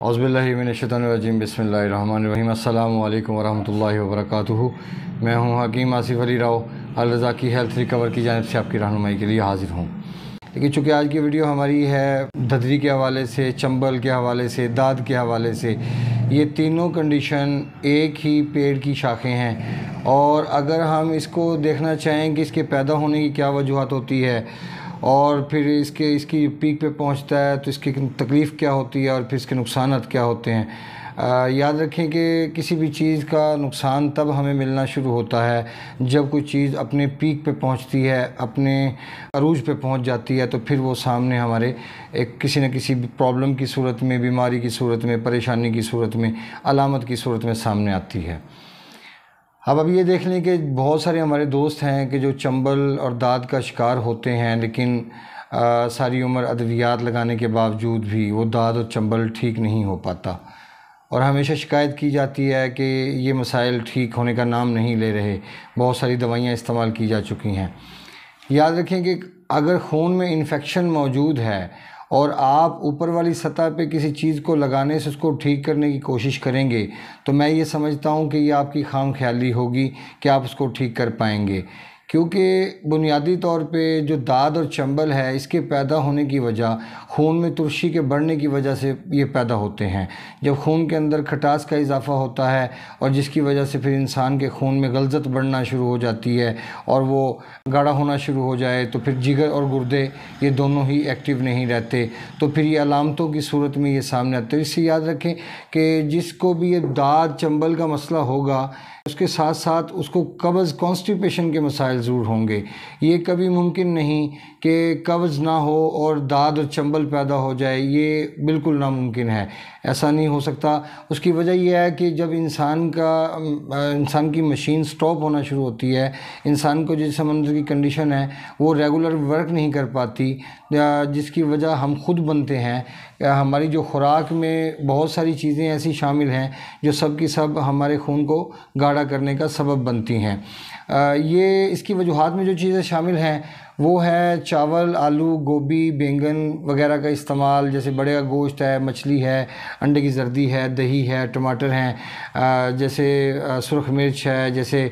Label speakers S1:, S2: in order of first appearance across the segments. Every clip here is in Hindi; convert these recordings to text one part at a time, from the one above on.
S1: औज़ुबिल्लाहि मिनश्शैतानिर्रजीम बिस्मिल्लाहिर्रहमानिर्रहीम अस्सलामु अलैकुम वरहमतुल्लाहि वबरकातुहू। मैं हूँ हकीम आसिफ़ अली राव अल रज़ा की हेल्थ रिकवर की जानिब से आपकी रहनुमाई के लिए हाज़िर हूँ। लेकिन चूँकि आज की वीडियो हमारी है धदरी के हवाले से, चंबल के हवाले से, दाद के हवाले से, ये तीनों कंडीशन एक ही पेड़ की शाखें हैं और अगर हम इसको देखना चाहें कि इसके पैदा होने की क्या वजूहत होती है और फिर इसकी पीक पे पहुंचता है तो इसकी तकलीफ़ क्या होती है और फिर इसके नुकसान क्या होते हैं। याद रखें कि किसी भी चीज़ का नुकसान तब हमें मिलना शुरू होता है जब कोई चीज़ अपने पीक पे पहुंचती है, अपने अरूज पे पहुंच जाती है, तो फिर वो सामने हमारे एक किसी न किसी प्रॉब्लम की सूरत में, बीमारी की सूरत में, परेशानी की सूरत में, अलामत की सूरत में सामने आती है। अब ये देख लें कि बहुत सारे हमारे दोस्त हैं कि जो चंबल और दाद का शिकार होते हैं, लेकिन सारी उम्र अद्वियात लगाने के बावजूद भी वो दाद और चंबल ठीक नहीं हो पाता और हमेशा शिकायत की जाती है कि ये मसाइल ठीक होने का नाम नहीं ले रहे, बहुत सारी दवाइयाँ इस्तेमाल की जा चुकी हैं। याद रखें कि अगर खून में इन्फेक्शन मौजूद है और आप ऊपर वाली सतह पे किसी चीज़ को लगाने से उसको ठीक करने की कोशिश करेंगे तो मैं ये समझता हूँ कि ये आपकी खाम ख्याली होगी कि आप उसको ठीक कर पाएंगे, क्योंकि बुनियादी तौर पे जो दाद और चंबल है इसके पैदा होने की वजह खून में तुरशी के बढ़ने की वजह से ये पैदा होते हैं। जब खून के अंदर खटास का इजाफ़ा होता है और जिसकी वजह से फिर इंसान के खून में गलज़त बढ़ना शुरू हो जाती है और वो गाढ़ा होना शुरू हो जाए तो फिर जिगर और गुर्दे ये दोनों ही एक्टिव नहीं रहते, तो फिर ये अलामतों की सूरत में ये सामने आते हैं। इससे याद रखें कि जिसको भी ये दाद चंबल का मसला होगा उसके साथ साथ उसको कब्ज़ कॉन्स्टिपेशन के मसाइल ज़रूर होंगे। ये कभी मुमकिन नहीं कि कब्ज़ ना हो और दाद और चंबल पैदा हो जाए, ये बिल्कुल नामुमकिन है, ऐसा नहीं हो सकता। उसकी वजह यह है कि जब इंसान की मशीन स्टॉप होना शुरू होती है, इंसान को जिस समंदर की कंडीशन है वो रेगुलर वर्क नहीं कर पाती, जिसकी वजह हम खुद बनते हैं। हमारी जो खुराक में बहुत सारी चीज़ें ऐसी शामिल हैं जो सब की सब हमारे खून को गाढ़ा करने का सबब बनती हैं। ये इसकी वजूहात में जो चीज़ें शामिल हैं वो है चावल, आलू, गोभी, बैंगन वगैरह का इस्तेमाल, जैसे बड़े का गोश्त है, मछली है, अंडे की जर्दी है, दही है, टमाटर हैं, जैसे सुरख मिर्च है, जैसे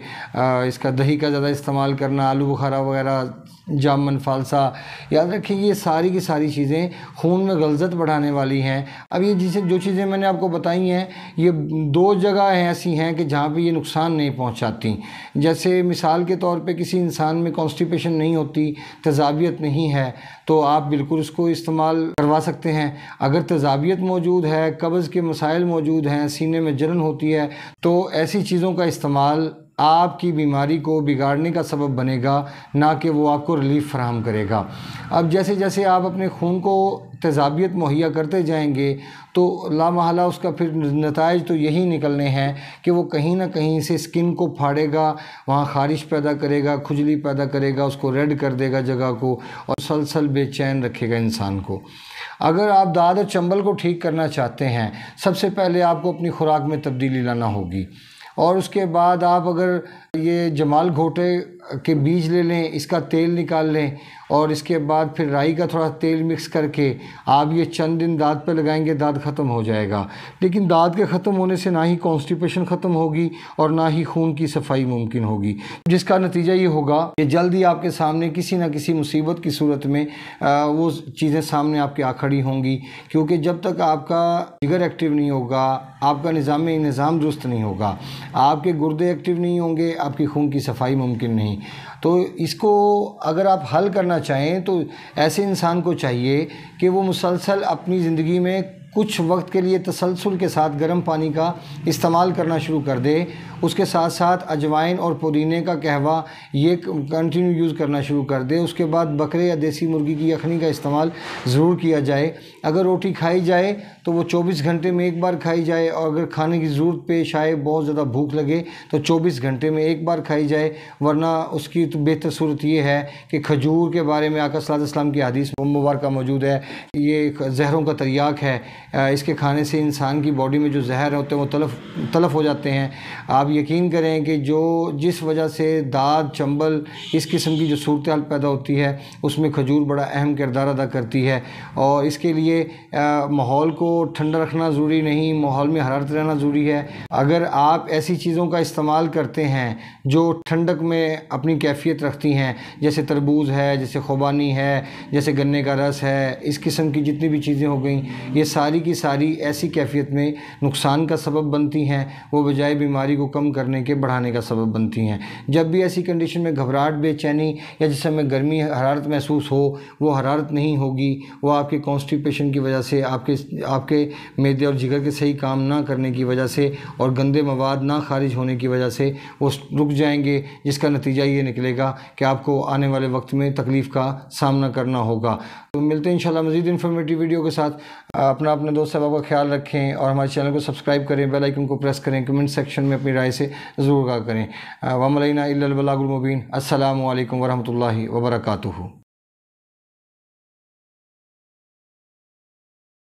S1: इसका दही का ज़्यादा इस्तेमाल करना, आलू बुखारा वगैरह, जामन, फालसा। याद रखिए ये सारी की सारी चीज़ें खून में गलज़त बढ़ाने वाली हैं। अब ये जो चीज़ें मैंने आपको बताई हैं ये दो जगह ऐसी हैं कि जहाँ पे ये नुकसान नहीं पहुँचाती। जैसे मिसाल के तौर पे किसी इंसान में कॉन्स्टिपेशन नहीं होती, तेज़ाबियत नहीं है, तो आप बिल्कुल उसको इस्तेमाल करवा सकते हैं। अगर तेज़ाबियत मौजूद है, कब्ज़ के मसाइल मौजूद हैं, सीने में जलन होती है, तो ऐसी चीज़ों का इस्तेमाल आपकी बीमारी को बिगाड़ने का सबब बनेगा, ना कि वो आपको रिलीफ़ फराहम करेगा। अब जैसे जैसे आप अपने खून को तेज़ाबियत मुहैया करते जाएंगे तो लामहला उसका फिर नताइज तो यही निकलने हैं कि वो कहीं ना कहीं से स्किन को फाड़ेगा, वहाँ ख़ारिश पैदा करेगा, खुजली पैदा करेगा, उसको रेड कर देगा जगह को और सलसल बेचैन रखेगा इंसान को। अगर आप दाद और चंबल को ठीक करना चाहते हैं, सबसे पहले आपको अपनी खुराक में तब्दीली लाना होगी और उसके बाद आप अगर ये जमाल घोटे के बीज ले लें, इसका तेल निकाल लें और इसके बाद फिर राई का थोड़ा तेल मिक्स करके आप ये चंद दिन दाद पे लगाएंगे, दाद ख़त्म हो जाएगा। लेकिन दाद के ख़त्म होने से ना ही कॉन्स्टिपेशन ख़त्म होगी और ना ही खून की सफाई मुमकिन होगी, जिसका नतीजा ये होगा कि जल्दी आपके सामने किसी न किसी मुसीबत की सूरत में वो चीज़ें सामने आपके आ खड़ी होंगी। क्योंकि जब तक आपका जिगर एक्टिव नहीं होगा, आपका निज़ाम दुरुस्त नहीं होगा, आपके गुर्दे एक्टिव नहीं होंगे, आपकी खून की सफाई मुमकिन नहीं। तो इसको अगर आप हल करना चाहें तो ऐसे इंसान को चाहिए कि वो मुसलसल अपनी ज़िंदगी में कुछ वक्त के लिए तसलसल के साथ गर्म पानी का इस्तेमाल करना शुरू कर दे। उसके साथ साथ अजवाइन और पुदीने का कहवा ये कंटिन्यू यूज़ करना शुरू कर दे। उसके बाद बकरे या देसी मुर्गी की यखनी का इस्तेमाल ज़रूर किया जाए। अगर रोटी खाई जाए तो वो 24 घंटे में एक बार खाई जाए और अगर खाने की ज़रूरत पेश आए, बहुत ज़्यादा भूख लगे तो 24 घंटे में एक बार खाई जाए। वरना उसकी तो बेहतर सूरत ये है कि खजूर के बारे में आका सल्लल्लाहु अलैहि वसल्लम की हदीस मुबारक मौजूद है, ये ज़हरों का तरियाक है, इसके खाने से इंसान की बॉडी में जो जहर होते हैं वो तलफ़ हो जाते हैं। आप यकीन करें कि जिस वजह से दाद चंबल इस किस्म की जो सूरत हाल पैदा होती है उसमें खजूर बड़ा अहम किरदार अदा करती है। और इसके लिए माहौल को ठंडा रखना ज़रूरी नहीं, माहौल में हरारत रहना ज़रूरी है। अगर आप ऐसी चीज़ों का इस्तेमाल करते हैं जो ठंडक में अपनी कैफियत रखती हैं, जैसे तरबूज है, जैसे खुबानी है, जैसे गन्ने का रस है, इस किस्म की जितनी भी चीज़ें हो गई, ये सारी की सारी ऐसी कैफियत में नुकसान का सबब बनती हैं, वो बजाय बीमारी को कम करने के बढ़ाने का सबब बनती हैं। जब भी ऐसी कंडीशन में घबराहट, बेचैनी या जिस समय गर्मी हरारत महसूस हो, वो हरारत नहीं होगी, वो आपके कॉन्स्टिपेशन की वजह से, आपके मैदे और जिगर के सही काम ना करने की वजह से और गंदे मवाद ना खारिज होने की वजह से वो रुक जाएंगे, जिसका नतीजा ये निकलेगा कि आपको आने वाले वक्त में तकलीफ़ का सामना करना होगा। तो मिलते हैं इंशाल्लाह मज़ीद इन्फॉर्मेटिव वीडियो के साथ। अपने दोस्त अहबाब का ख्याल रखें और हमारे चैनल को सब्सक्राइब करें, बेल आइकन को प्रेस करें, कमेंट सेक्शन में अपनी राय से ज़रूर आगाह करें। वमा अलैना इल्लल बलागुल मुबीन। अस्सलामु अलैकुम वरहमतुल्लाहि वबरकातुहू।